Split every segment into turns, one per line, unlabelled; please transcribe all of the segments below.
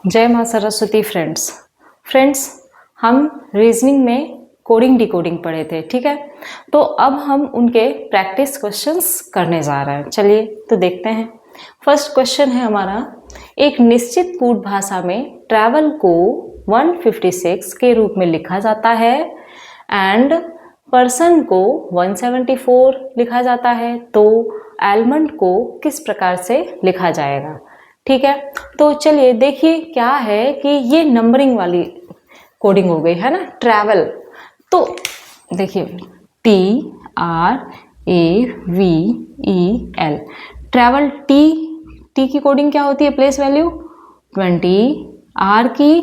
जय माँ सरस्वती फ्रेंड्स हम रीजनिंग में कोडिंग डिकोडिंग पढ़े थे, ठीक है। तो अब हम उनके प्रैक्टिस क्वेश्चंस करने जा रहे हैं। चलिए तो देखते हैं। फर्स्ट क्वेश्चन है हमारा, एक निश्चित कूट भाषा में ट्रैवल को 156 के रूप में लिखा जाता है एंड पर्सन को 174 लिखा जाता है, तो एलमंड को किस प्रकार से लिखा जाएगा? ठीक है, तो चलिए देखिए क्या है कि ये नंबरिंग वाली कोडिंग हो गई है ना, ट्रैवल। तो देखिए TRAVEL ट्रैवल, टी की कोडिंग क्या होती है? प्लेस वैल्यू 20, R की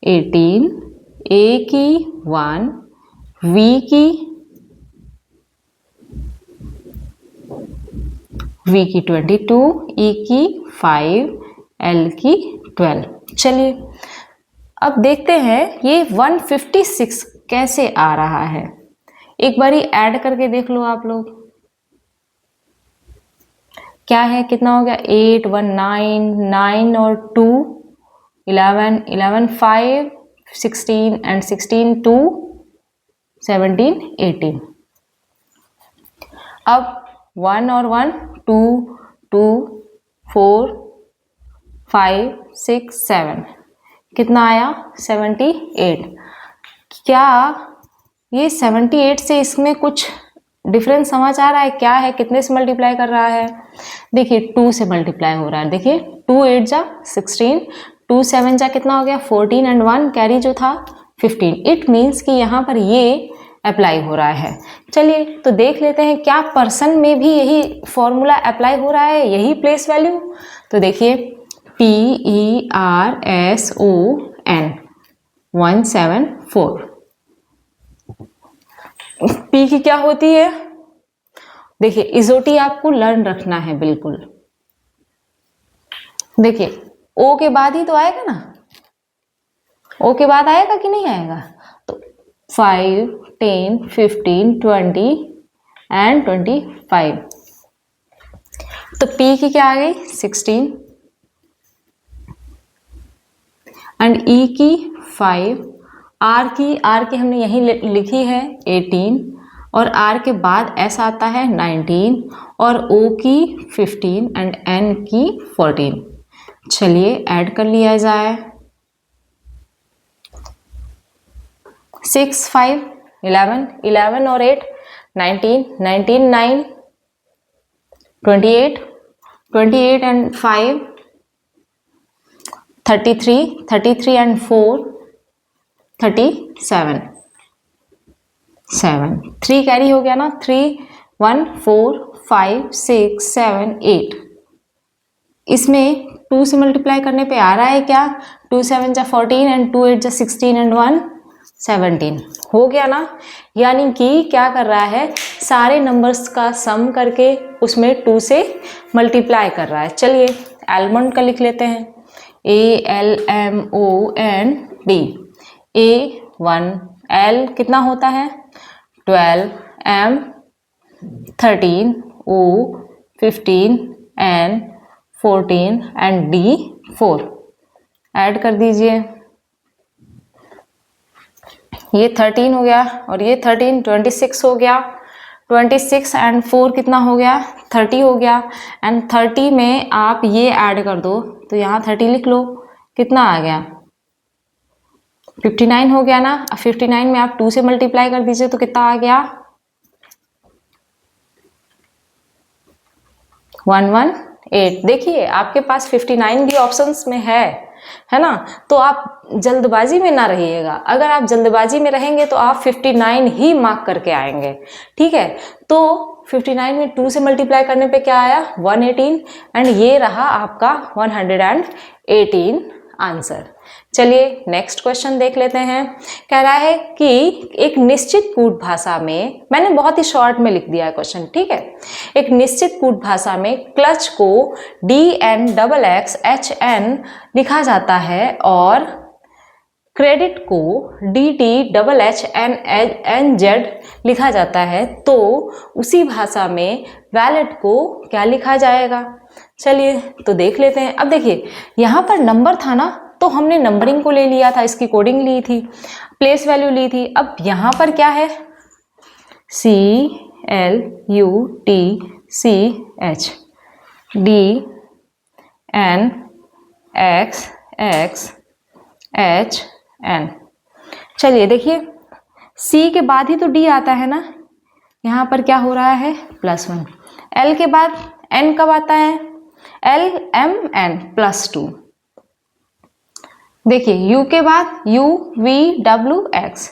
18, A की 1, V की 22, E की 5, L की 12। चलिए अब देखते हैं ये 156 कैसे आ रहा है। एक बारी ऐड करके देख लो आप लोग, क्या है, कितना हो गया? 8, 1, 9 और 2 11, 5, 16 एंड 16 2 17 18। अब 1 और 1 2 2 4 5 6 7, कितना आया? 78। क्या ये 78 से इसमें कुछ डिफरेंस समझ आ रहा है? क्या है, कितने से मल्टीप्लाई कर रहा है? देखिए 2 से मल्टीप्लाई हो रहा है। देखिए 2 8 जा 16, 2 7 जा कितना हो गया? 14 एंड 1 कैरी जो था 15। इट मीन्स कि यहाँ पर ये अप्लाई हो रहा है। चलिए तो देख लेते हैं क्या पर्सन में भी यही फॉर्मूला अप्लाई हो रहा है, यही प्लेस वैल्यू। तो देखिए PERSON 174, P की क्या होती है? देखिए इजोटी आपको लर्न रखना है बिल्कुल। देखिए O के बाद ही तो आएगा ना, O के बाद आएगा कि नहीं आएगा? तो 5 10 15 20 एंड 25। तो P की क्या आ गई? 16 एंड E की 5, R की हमने यहीं लिखी है 18 और R के बाद S आता है 19 और O की 15 एंड N की 14। चलिए ऐड कर लिया जाए। 6 5 11 और 8 19 19 9 28 एंड 5 33 एंड 4 37 7 3 कैरी हो गया ना, 3 1 4 5 6 7 8। इसमें 2 से मल्टीप्लाई करने पे आ रहा है क्या? 2 7 जा 14 एंड 2 8 जा 16 एंड 1 17 हो गया ना। यानी कि क्या कर रहा है, सारे नंबर्स का सम करके उसमें 2 से मल्टीप्लाई कर रहा है। चलिए एलमंड का लिख लेते हैं, ALMOND। A1 L कितना होता है? 12, M 13, O 15 N 14 and D 4। Add कर दीजिए, ये 13 हो गया और ये 13 26 हो गया। 26 एंड 4 कितना हो गया? 30 हो गया। एंड 30 में आप ये ऐड कर दो तो यहाँ 30 लिख लो, कितना आ गया? 59 हो गया ना। 59 में आप 2 से मल्टीप्लाई कर दीजिए तो कितना आ गया? 118। देखिए आपके पास 59 भी ऑप्शंस में है ना। तो आप जल्दबाजी में ना रहिएगा। अगर आप जल्दबाजी में रहेंगे तो आप 59 ही मार्क करके आएंगे, ठीक है। तो 59 में 2 से मल्टीप्लाई करने पे क्या आया? 118 एंड ये रहा आपका 118 आंसर। चलिए नेक्स्ट क्वेश्चन देख लेते हैं। कह रहा है कि एक निश्चित कूट भाषा में, मैंने बहुत ही शॉर्ट में लिख दिया है क्वेश्चन, ठीक है। एक निश्चित कूट भाषा में क्लच को DNXXHN लिखा जाता है और क्रेडिट को DTHHNNZ लिखा जाता है, तो उसी भाषा में वैलेट को क्या लिखा जाएगा? चलिए तो देख लेते हैं। अब देखिए यहाँ पर नंबर था ना, तो हमने नंबरिंग को ले लिया था, इसकी कोडिंग ली थी, प्लेस वैल्यू ली थी। अब यहाँ पर क्या है, CLUTCH DNXXHN। चलिए देखिए C के बाद ही तो D आता है ना, यहाँ पर क्या हो रहा है +1। L के बाद N कब आता है, LMN +2। देखिए U के बाद UVWX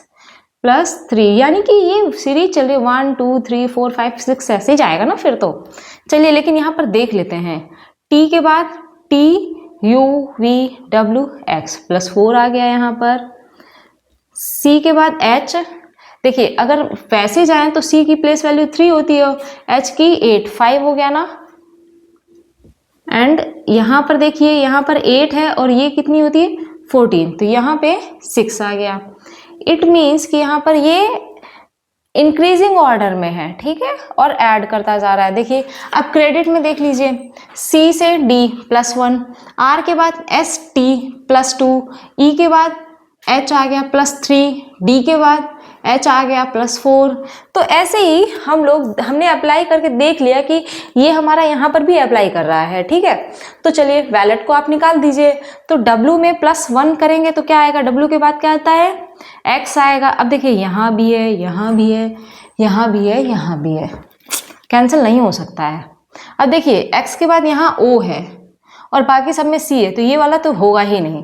+3, यानी कि ये सीरीज चल रही है 1 2 3 4 5 6 ऐसे ही जाएगा ना फिर तो। चलिए लेकिन यहाँ पर देख लेते हैं, T के बाद TUVWX +4 आ गया यहाँ पर। C के बाद H, देखिए अगर वैसे जाएं तो C की प्लेस वैल्यू 3 होती है, H की 8, 5 हो गया ना। एंड यहाँ पर देखिए यहाँ पर 8 है और ये कितनी होती है 14, तो यहाँ पे 6 आ गया। इट मीन्स कि यहाँ पर ये इंक्रीजिंग ऑर्डर में है, ठीक है, और ऐड करता जा रहा है। देखिए अब क्रेडिट में देख लीजिए, C से D +1, R के बाद ST +2, E के बाद H आ गया +3, D के बाद H आ गया +4। तो ऐसे ही हमने अप्लाई करके देख लिया कि ये हमारा यहाँ पर भी अप्लाई कर रहा है, ठीक है। तो चलिए वैलेट को आप निकाल दीजिए। तो W में +1 करेंगे तो क्या आएगा, W के बाद क्या आता है X आएगा। अब देखिए यहाँ भी है, यहाँ भी है, यहाँ भी है, यहाँ भी है, कैंसिल नहीं हो सकता है। अब देखिए X के बाद यहाँ O है और बाकी सब में C है, तो ये वाला तो होगा ही नहीं।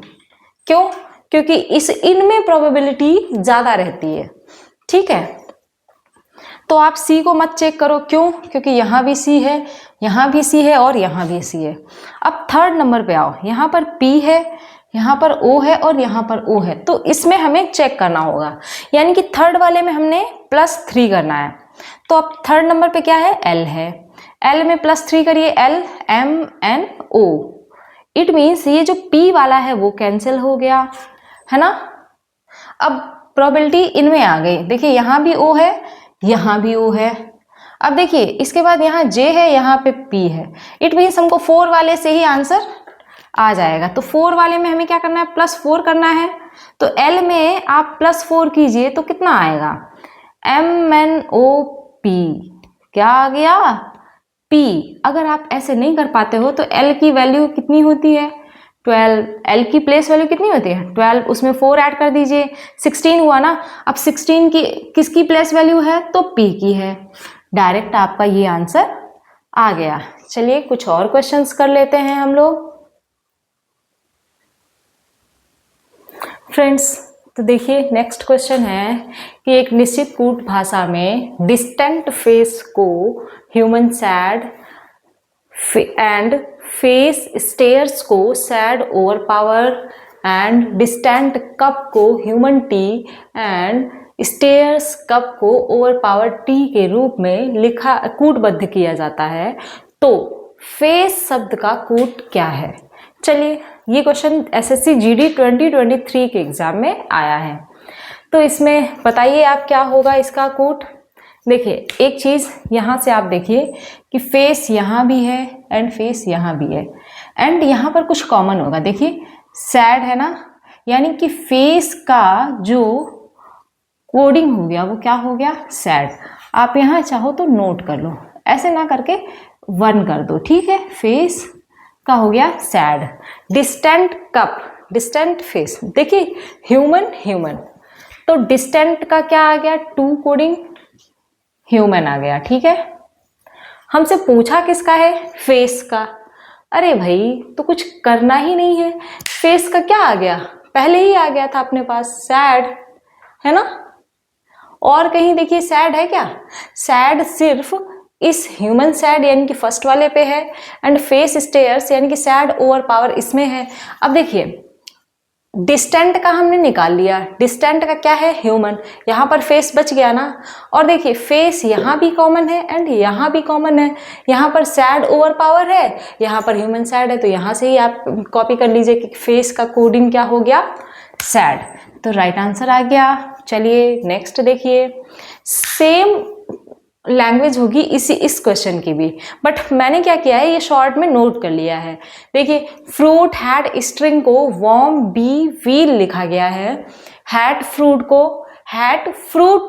क्यों, क्योंकि इनमें प्रोबेबिलिटी ज्यादा रहती है, ठीक है। तो आप C को मत चेक करो, क्यों, क्योंकि यहाँ भी C है, यहाँ भी C है और यहाँ भी C है। अब थर्ड नंबर पे आओ, यहाँ पर P है, यहाँ पर O है और यहाँ पर O है, तो इसमें हमें चेक करना होगा, यानी कि थर्ड वाले में हमने +3 करना है। तो अब थर्ड नंबर पे क्या है, L है, L में +3 करिए, LMNO। इट मीन्स ये जो P वाला है वो कैंसिल हो गया, है ना। अब प्रोबेबिलिटी इनमें आ गई, देखिए यहाँ भी O है, यहाँ भी O है। अब देखिए इसके बाद यहाँ J है, यहाँ पे P है। इट मीन्स हमको 4 वाले से ही आंसर आ जाएगा। तो 4 वाले में हमें क्या करना है, +4 करना है। तो L में आप +4 कीजिए तो कितना आएगा, MNOP, क्या आ गया P। अगर आप ऐसे नहीं कर पाते हो तो L की वैल्यू कितनी होती है 12, L की प्लेस वैल्यू कितनी होती है 12, उसमें 4 ऐड कर दीजिए, 16 हुआ ना। अब 16 की किसकी प्लेस वैल्यू है, तो P की है। डायरेक्ट आपका ये आंसर आ गया। चलिए कुछ और क्वेश्चंस कर लेते हैं हम लोग फ्रेंड्स। तो देखिए नेक्स्ट क्वेश्चन है कि एक निश्चित कूट भाषा में डिस्टेंट फेस को human sad and face stairs को sad over power and distant cup को human tea and stairs cup को ओवर पावर टी के रूप में लिखा कूटबद्ध किया जाता है। तो फेस शब्द का कूट क्या है। चलिए ये क्वेश्चन एसएससी जीडी 2023 के एग्जाम में आया है, तो इसमें बताइए आप क्या होगा इसका कूट। देखिए एक चीज यहाँ से आप देखिए कि फेस यहाँ भी है एंड फेस यहाँ भी है एंड यहाँ पर कुछ कॉमन होगा। देखिए सैड है ना, यानी कि फेस का जो कोडिंग हो गया वो क्या हो गया सैड। आप यहाँ चाहो तो नोट कर लो, ऐसे ना करके 1 कर दो, ठीक है। फेस का हो गया sad. Distant cup, distant face, देखिए ह्यूमन ह्यूमन, तो डिस्टेंट का क्या आ गया 2 कोडिंग ह्यूमन आ गया, ठीक है। हमसे पूछा किसका है, फेस का। अरे भाई तो कुछ करना ही नहीं है, फेस का क्या आ गया, पहले ही आ गया था अपने पास सैड, है ना। और कहीं देखिए सैड है क्या, सैड सिर्फ इस ह्यूमन सैड यानी कि फर्स्ट वाले पे है एंड फेस स्टेयर्स यानी कि सैड ओवर पावर इसमें है। अब देखिए डिस्टेंट का हमने निकाल लिया, डिस्टेंट का क्या है ह्यूमन, यहाँ पर फेस बच गया ना। और देखिए फेस यहाँ भी कॉमन है एंड यहाँ भी कॉमन है, यहाँ पर सैड ओवर पावर है, यहाँ पर ह्यूमन सैड है, तो यहाँ से ही आप कॉपी कर लीजिए कि फेस का कोडिंग क्या हो गया सैड, तो राइट आंसर आ गया। चलिए नेक्स्ट देखिए, सेम लैंग्वेज होगी इस क्वेश्चन की भी, बट मैंने क्या किया है, ये शॉर्ट में नोट कर लिया है। देखिए, फ्रूट हैड स्ट्रिंग को वॉर्म बी व्हील लिखा गया है, हैड फ्रूट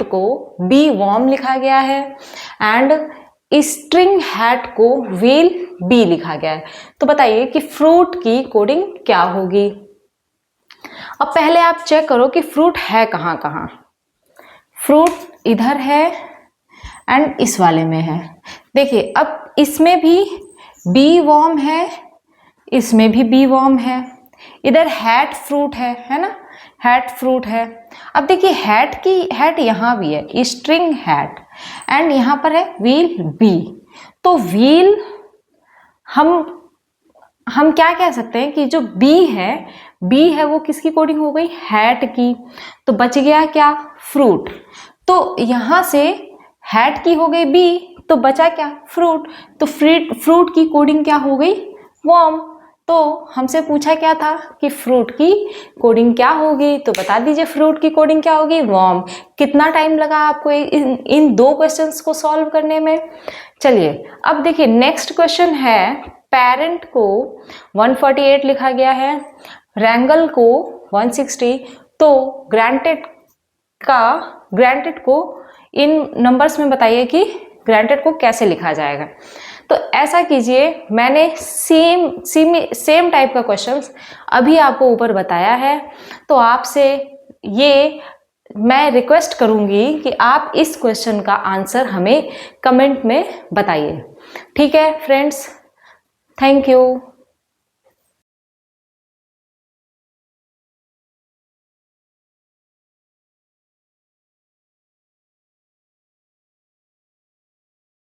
को बी वॉर्म लिखा गया है, एंड स्ट्रिंग हैड को व्हील बी लिखा गया है। तो बताइए कि फ्रूट की कोडिंग क्या होगी। अब पहले आप चेक करो कि फ्रूट है कहाँ कहाँ। फ्रूट इधर है एंड इस वाले में है। देखिए, अब इसमें भी बी वॉर्म है, इसमें भी बी वॉर्म है, इधर हैड फ्रूट है ना, हैड फ्रूट है। अब देखिए, हैड यहाँ भी है, स्ट्रिंग हैड, एंड यहाँ पर है व्हील बी। तो व्हील हम क्या कह सकते हैं कि जो बी है वो किसकी कोडिंग हो गई, हैड की। तो बच गया क्या, फ्रूट। तो यहां से हैड की हो गई बी, तो बचा क्या, फ्रूट। तो फ्रूट की कोडिंग क्या हो गई, वॉर्म। तो हमसे पूछा क्या था कि फ्रूट की कोडिंग क्या होगी, तो बता दीजिए फ्रूट की कोडिंग क्या होगी, वॉर्म। कितना टाइम लगा आपको इन दो क्वेश्चंस को सॉल्व करने में। चलिए, अब देखिए नेक्स्ट क्वेश्चन है, पेरेंट को 148 लिखा गया है, रैंगल को 160। तो ग्रांटेड को इन नंबर्स में बताइए कि ग्रांटेड को कैसे लिखा जाएगा। तो ऐसा कीजिए, मैंने सेम टाइप का क्वेश्चंस अभी आपको ऊपर बताया है, तो आपसे ये मैं रिक्वेस्ट करूंगी कि आप इस क्वेश्चन का आंसर हमें कमेंट में बताइए। ठीक है फ्रेंड्स, थैंक यू।